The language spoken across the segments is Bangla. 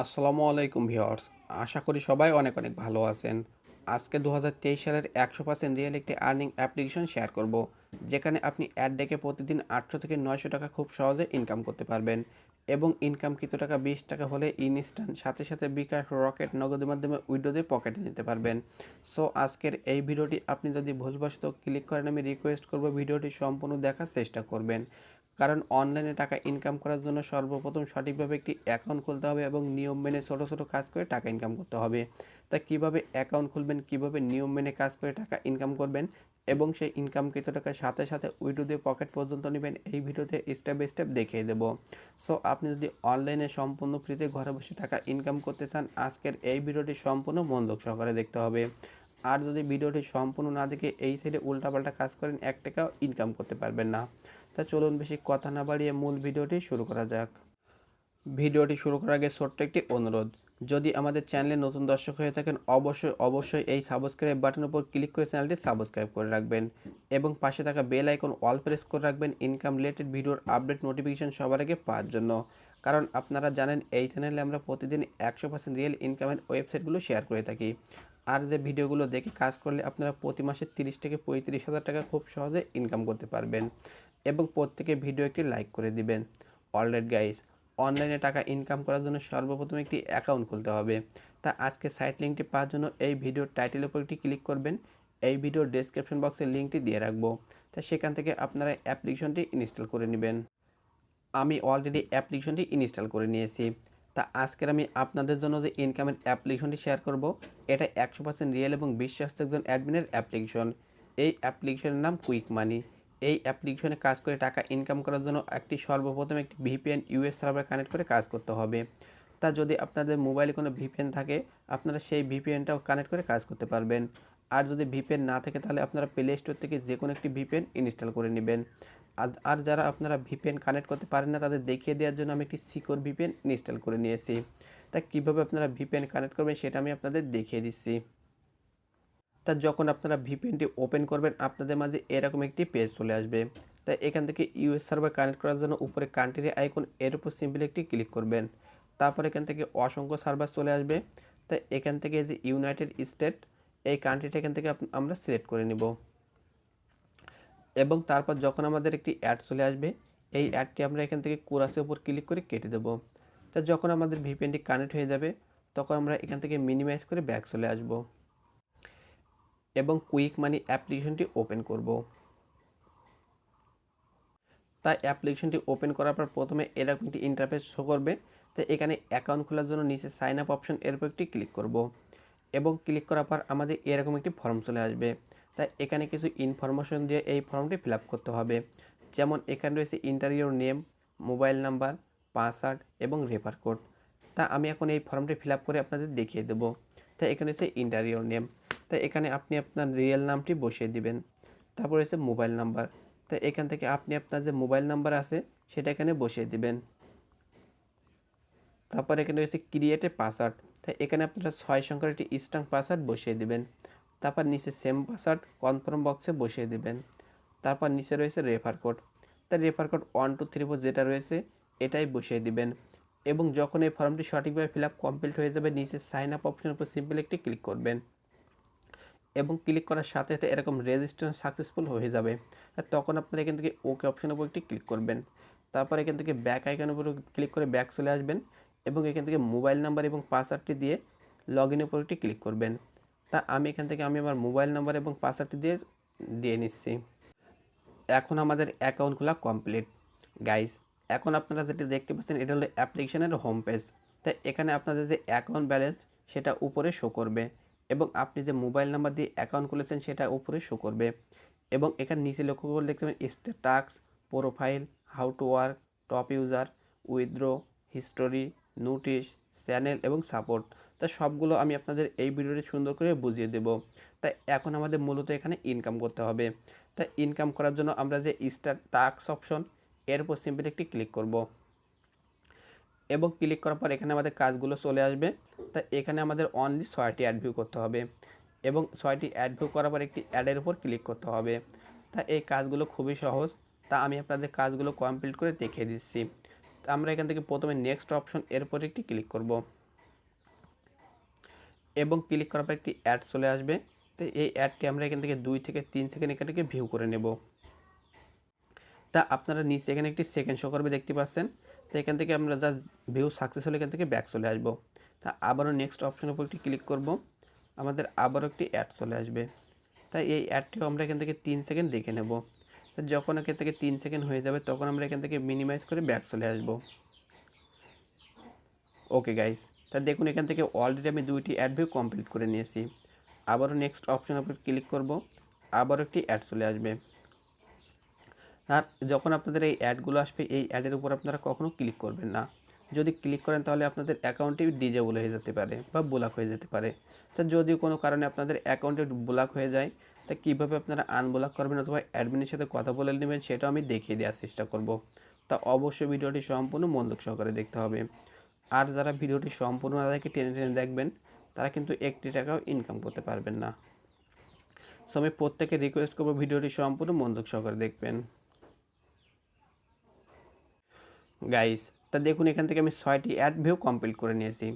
আসসালামু আলাইকুম ভিউয়ার্স। আশা করি সবাই অনেক অনেক ভালো আছেন। আজকে 2023 সালের 100% রিয়েল একটি আর্নিং অ্যাপ্লিকেশন শেয়ার করব, যেখানে আপনি অ্যাড ডেকে প্রতিদিন 800 থেকে 900 টাকা খুব সহজে ইনকাম করতে পারবেন। এবং ইনকাম কত টাকা 20 টাকা হলে ইনস্ট্যান্ট সাথে সাথে বিকাশ রকেট নগদের মাধ্যমে উইথড্র দিয়ে পকেটে নিতে পারবেন। সো আজকের এই ভিডিওটি আপনি যদি ভুলবশত ক্লিক করেন, আমি রিকোয়েস্ট করব ভিডিওটি সম্পূর্ণ দেখার চেষ্টা করবেন। কারণ অনলাইনে টাকা ইনকাম করার জন্য সর্বপ্রথম সঠিকভাবে একটি অ্যাকাউন্ট খুলতে হবে এবং নিয়ম মেনে ছোটো ছোটো কাজ করে টাকা ইনকাম করতে হবে। তা কীভাবে অ্যাকাউন্ট খুলবেন, কীভাবে নিয়ম মেনে কাজ করে টাকা ইনকাম করবেন এবং সেই ইনকামকৃত টাকার সাথে সাথে উইথড্র দিয়ে পকেট পর্যন্ত নেবেন, এই ভিডিওতে স্টেপ বাই স্টেপ দেখিয়ে দেবো। সো আপনি যদি অনলাইনে সম্পূর্ণ ফ্রিতে ঘরে বসে টাকা ইনকাম করতে চান, আজকের এই ভিডিওটি সম্পূর্ণ মনোযোগ সহকারে দেখতে হবে। আর যদি ভিডিওটি সম্পূর্ণ না দেখে এই সাইডে উল্টাপাল্টা কাজ করেন, 1 টাকাও ইনকাম করতে পারবেন না। তা চলুন বেশি কথা না বাড়িয়ে মূল ভিডিওটি শুরু করা যাক। ভিডিওটি শুরু করার আগে ছোট্ট একটি অনুরোধ, যদি আমাদের চ্যানেলে নতুন দর্শক হয়ে থাকেন অবশ্যই এই সাবস্ক্রাইব বাটনের উপর ক্লিক করে চ্যানেলটি সাবস্ক্রাইব করে রাখবেন এবং পাশে থাকা বেল আইকন অল প্রেস করে রাখবেন ইনকাম রিলেটেড ভিডিওর আপডেট নোটিফিকেশন সবার আগে পাওয়ার জন্য। কারণ আপনারা জানেন এই চ্যানেলে আমরা প্রতিদিন 100% রিয়েল ইনকামের ওয়েবসাইটগুলো শেয়ার করে থাকি। আর যে ভিডিওগুলো দেখে কাজ করলে আপনারা প্রতি মাসে 30 থেকে 35,000 টাকা খুব সহজে ইনকাম করতে পারবেন এবং প্রত্যেকে ভিডিও একটি লাইক করে দিবেন। অলরাইট গাইস, অনলাইনে টাকা ইনকাম করার জন্য সর্বপ্রথম একটি অ্যাকাউন্ট খুলতে হবে। তা আজকে সাইট লিঙ্কটি পাওয়ার জন্য এই ভিডিওর টাইটেলের উপর একটি ক্লিক করবেন। এই ভিডিওর ডেসক্রিপশন বক্সে লিঙ্কটি দিয়ে রাখবো, তা সেখান থেকে আপনারা অ্যাপ্লিকেশনটি ইনস্টল করে নেবেন। আমি অলরেডি অ্যাপ্লিকেশনটি ইনস্টল করে নিয়েছি। তা আজকের আমি আপনাদের জন্য যে ইনকামের অ্যাপ্লিকেশনটি শেয়ার করব, এটা 100% রিয়েল এবং বিশ্বস্ত একজন অ্যাডমিনের অ্যাপ্লিকেশন। এই অ্যাপ্লিকেশনের নাম কুইক মানি। এই অ্যাপ্লিকেশনে কাজ করে টাকা ইনকাম করার জন্য সর্বপ্রথম একটি ভিপিএন ইউএস সার্ভার কানেক্ট করে কাজ করতে হবে। তা যদি আপনাদের মোবাইলে কোনো ভিপিএন থাকে, আপনারা সেই ভিপিএনটাও কানেক্ট করে কাজ করতে পারবেন। আর যদি ভিপিএন না থাকে, তাহলে আপনারা প্লে স্টোর থেকে যে কোনো একটি ভিপিএন ইনস্টল করে নেবেন। আর যারা আপনারা ভিপিএন কানেক্ট করতে পারেন না, তাদের দেখিয়ে দেওয়ার জন্য আমি একটি সিকিউর ভিপিএন ইনস্টল করে নিয়েছি। তা কীভাবে আপনারা ভিপিএন কানেক্ট করবেন সেটা আমি আপনাদের দেখিয়ে দিচ্ছি। তা যখন আপনারা ভিপিএনটি ওপেন করবেন, আপনাদের মাঝে এরকম একটি পেজ চলে আসবে। তাই এখান থেকে ইউএস সার্ভার কানেক্ট করার জন্য উপরে কান্ট্রি আইকন, এর উপর সিম্পলি একটি ক্লিক করবেন। তারপর এখান থেকে অসংখ্য সার্ভার চলে আসবে। তাই এখান থেকে যে ইউনাইটেড স্টেট, এই কান্ট্রিটা এখান থেকে আমরা সিলেক্ট করে নিব এবং তারপর যখন আমাদের একটি অ্যাড চলে আসবে, এই অ্যাডটি আমরা এখান থেকে কোরাসের উপর ক্লিক করে কেটে দেব। তা যখন আমাদের ভিপিএনটি কানেক্ট হয়ে যাবে, তখন আমরা এখান থেকে মিনিমাইজ করে ব্যাক চলে আসব এবং কুইক মানি অ্যাপ্লিকেশনটি ওপেন করব। তাই অ্যাপ্লিকেশনটি ওপেন করার পর প্রথমে এরকম একটি ইন্টারফেস শো করবে। তো এখানে অ্যাকাউন্ট খোলার জন্য নিচে সাইন আপ অপশন, এর উপর একটি ক্লিক করব এবং ক্লিক করার পর আমাদের এরকম একটি ফর্ম চলে আসবে। তাই এখানে কিছু ইনফরমেশন দিয়ে এই ফর্মটি ফিল আপ করতে হবে। যেমন এখানে রয়েছে inter your name, mobile number, password এবং রেফার কোড। তা আমি এখন এই ফর্মটি ফিল আপ করে আপনাদের দেখিয়ে দেবো। তাই এখানে রয়েছে ইন্টার ইওর নেম, তাই এখানে আপনি আপনার রিয়েল নামটি বসিয়ে দিবেন। তারপর রয়েছে মোবাইল নাম্বার, তাই এখান থেকে আপনি আপনার যে মোবাইল নাম্বার আছে সেটা এখানে বসিয়ে দিবেন। তারপর এখানে রয়েছে ক্রিয়েট এ পাসওয়ার্ড, তাই এখানে আপনারা 6 সংখ্যার একটি স্ট্রং পাসওয়ার্ড বসিয়ে দিবেন। তারপর নিচে সেম পাসওয়ার্ড কনফার্ম বক্সে বসিয়ে দিবেন। তারপর নিচে রয়েছে রেফার কোড, তাই রেফার কোড 1 2 3 4 যেটা রয়েছে এটাই বসিয়ে দিবেন। এবং যখন এই ফর্মটি সঠিকভাবে ফিল আপ কমপ্লিট হয়ে যাবে, নিচে সাইন আপ অপশনের উপর সিম্পল একটি ক্লিক করবেন এবং ক্লিক করার সাথে সাথে এরকম রেজিস্ট্রেশন সাকসেসফুল হয়ে যাবে। আর তখন আপনারা এখান থেকে ওকে অপশনের উপর একটি ক্লিক করবেন। তারপর এখান থেকে ব্যাক আইকনের উপর ক্লিক করে ব্যাক চলে আসবেন এবং এখান থেকে মোবাইল নাম্বার এবং পাসওয়ার্ডটি দিয়ে লগ ইনের উপর একটি ক্লিক করবেন। তা আমি এখান থেকে আমার মোবাইল নাম্বার এবং পাসওয়ার্ডটি দিয়ে নিচ্ছি। এখন আমাদের অ্যাকাউন্ট খোলা কমপ্লিট গাইস। এখন আপনারা যেটি দেখতে পাচ্ছেন, এটা হলো অ্যাপ্লিকেশনের হোম পেজ। তাই এখানে আপনাদের যে অ্যাকাউন্ট ব্যালেন্স সেটা উপরে শো করবে এবং আপনি যে মোবাইল নাম্বার দিয়ে অ্যাকাউন্ট খুলেছেন সেটা উপরে শো করবে। এবং এখানে নিচে লক্ষ্য করে দেখতে পাবেন status, profile, how to work, top user, withdraw, history, notice, channel এবং সাপোর্ট। তা সবগুলো আমি আপনাদের এই ভিডিওটি সুন্দর করে বুঝিয়ে দেব। তাই এখন আমাদের মূলত এখানে ইনকাম করতে হবে। তাই ইনকাম করার জন্য আমরা যে স্টার্ট টাস্ক অপশন, এর উপর সিম্পলি একটি ক্লিক করব এবং ক্লিক করার পর এখানে আমাদের কাজগুলো চলে আসবে। তাই এখানে আমাদের অনলি 6টি অ্যাড ভিউ করতে হবে এবং 6টি অ্যাড ভিউ করার পর একটি অ্যাডের উপর ক্লিক করতে হবে। তা এই কাজগুলো খুবই সহজ। তা আমি আপনাদের কাজগুলো কমপ্লিট করে দেখিয়ে দিচ্ছি। তা আমরা এখান থেকে প্রথমে নেক্সট অপশন, এর উপর একটি ক্লিক করব এবং ক্লিক করার পর একটি অ্যাড চলে আসবে। তো এই অ্যাডটি আমরা এখান থেকে 2 থেকে 3 সেকেন্ড এখান থেকে ভিউ করে নেব। তা আপনারা নিচে এখানে একটি সেকেন্ড শো করবে, দেখতে পাচ্ছেন। তো এখান থেকে আমরা জাস্ট ভিউ সাকসেস হলে এখান থেকে ব্যাক চলে আসব। তা আবারও নেক্সট অপশনের উপর একটি ক্লিক করব, আমাদের আবারও একটি অ্যাড চলে আসবে। তাই এই অ্যাডটিও আমরা এখান থেকে 3 সেকেন্ড দেখে নেব। তো যখন এখান থেকে 3 সেকেন্ড হয়ে যাবে তখন আমরা এখান থেকে মিনিমাইজ করে ব্যাক চলে আসব। ওকে গাইস, তা দেখুন এখান থেকে অলরেডি আমি 2টি অ্যাড ভিউ কমপ্লিট করে নিয়েছি। আবারও নেক্সট অপশনের উপর ক্লিক করব, আবারও একটি অ্যাড চলে আসবে। আর যখন আপনাদের এই অ্যাডগুলো আসবে এই অ্যাডের উপর আপনারা কখনো ক্লিক করবেন না। যদি ক্লিক করেন তাহলে আপনাদের অ্যাকাউন্টটি ডিজেবল হয়ে যেতে পারে বা ব্লক হয়ে যেতে পারে। তা যদি কোনো কারণে আপনাদের অ্যাকাউন্টে ব্লক হয়ে যায়, তা কীভাবে আপনারা আনব্লক করবেন অথবা অ্যাডমিনের সাথে কথা বলে নেবেন সেটাও আমি দেখিয়ে দেওয়ার চেষ্টা করব। তা অবশ্যই ভিডিওটি সম্পূর্ণ মনোযোগ সহকারে দেখতে হবে। আর যারা ভিডিওটি সম্পূর্ণ না দেখে টেনে টেনে দেখবেন তারা কিন্তু একটি টাকাও ইনকাম করতে পারবেন না। সো আমি প্রত্যেকে রিকোয়েস্ট করবো ভিডিওটি সম্পূর্ণ মনোযোগ সহকারে দেখবেন। গাইস, তা দেখুন এখান থেকে আমি 6টি অ্যাড ভিউ কমপ্লিট করে নিয়েছি।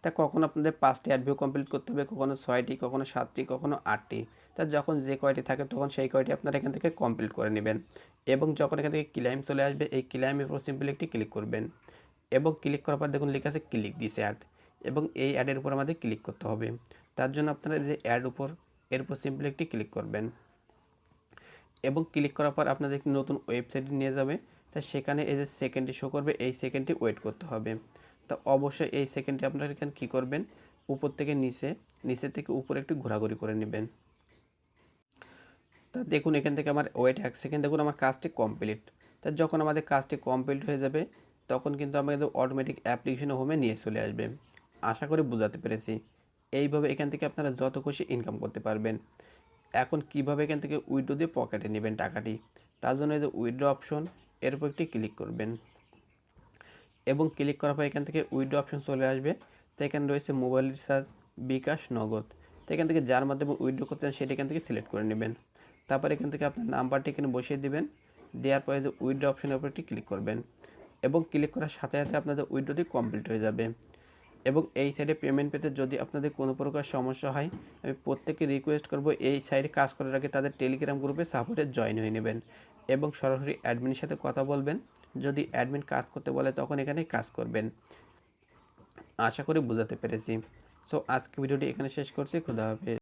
তা কখনো আপনাদের 5টি অ্যাড ভিউ কমপ্লিট করতে হবে, কখনো 6টি, কখনো 7টি, কখনো 8টি। তা যখন যে কয়টি থাকে তখন সেই কয়টি আপনারা এখান থেকে কমপ্লিট করে নেবেন। এবং যখন এখান থেকে ক্লাইম চলে আসবে এই ক্লাইমের উপর সিম্পলি একটি ক্লিক করবেন। এবং ক্লিক করার পর দেখুন লেখা আছে ক্লিক দিস অ্যাড, এবং এই অ্যাডের উপর আমাদের ক্লিক করতে হবে। তার জন্য আপনারা যে অ্যাড উপর এর উপর সিম্পলি একটি ক্লিক করবেন। এবং ক্লিক করার পর আপনাদের একটি নতুন ওয়েবসাইটে নিয়ে যাবে। তা সেখানে এই যে সেকেন্ডটি শো করবে এই সেকেন্ডটি ওয়েট করতে হবে। তা অবশ্যই এই সেকেন্ডটি আপনারা এখানে কী করবেন, উপর থেকে নিচে, নিচের থেকে উপরে একটু ঘোরাঘুরি করে নেবেন। তা দেখুন এখান থেকে আমার ওয়েট 1 সেকেন্ড, দেখুন আমার কাজটি কমপ্লিট। তা যখন আমাদের কাজটি কমপ্লিট হয়ে যাবে তখন কিন্তু আমাদের অটোমেটিক অ্যাপ্লিকেশন হোমে নিয়ে চলে আসবে। আশা করি বোঝাতে পেরেছি। এইভাবে এখান থেকে আপনারা যত খুশি ইনকাম করতে পারবেন। এখন কিভাবে এখান থেকে উইথড্র দিয়ে পকেটে নেবেন টাকাটি, তার জন্য এই যে উইথড্র অপশন এর উপর একটি ক্লিক করবেন। এবং ক্লিক করার পর এখান থেকে উইথড্র অপশন চলে আসবে। তো এখানে রয়েছে মোবাইল রিচার্জ, বিকাশ, নগদ। তো এখান থেকে যার মাধ্যমে উইথড্র করতে চান সেটা এখান থেকে সিলেক্ট করে নেবেন। তারপর এখান থেকে আপনার নাম্বারটি এখানে বসিয়ে দেবেন। দেওয়ার পরে যে উইথড্র অপশনের উপর একটি ক্লিক করবেন। এবং ক্লিক করার সাথে সাথে আপনাদের উইথড্রটি কমপ্লিট হয়ে যাবে। এবং এই সাইডে পেমেন্ট পেতে যদি আপনাদের কোনো প্রকার সমস্যা হয়, আমি প্রত্যেককে রিকোয়েস্ট করব এই সাইডে কাজ করার আগে তাদের টেলিগ্রাম গ্রুপে সাপোর্টে জয়েন হয়ে নেবেন এবং সরাসরি অ্যাডমিনের সাথে কথা বলবেন। যদি অ্যাডমিন কাজ করতে বলে তখন এখানে কাজ করবেন। আশা করি বোঝাতে পেরেছি। সো আজকে ভিডিওটি এখানে শেষ করছি। খোদা হাফেজ।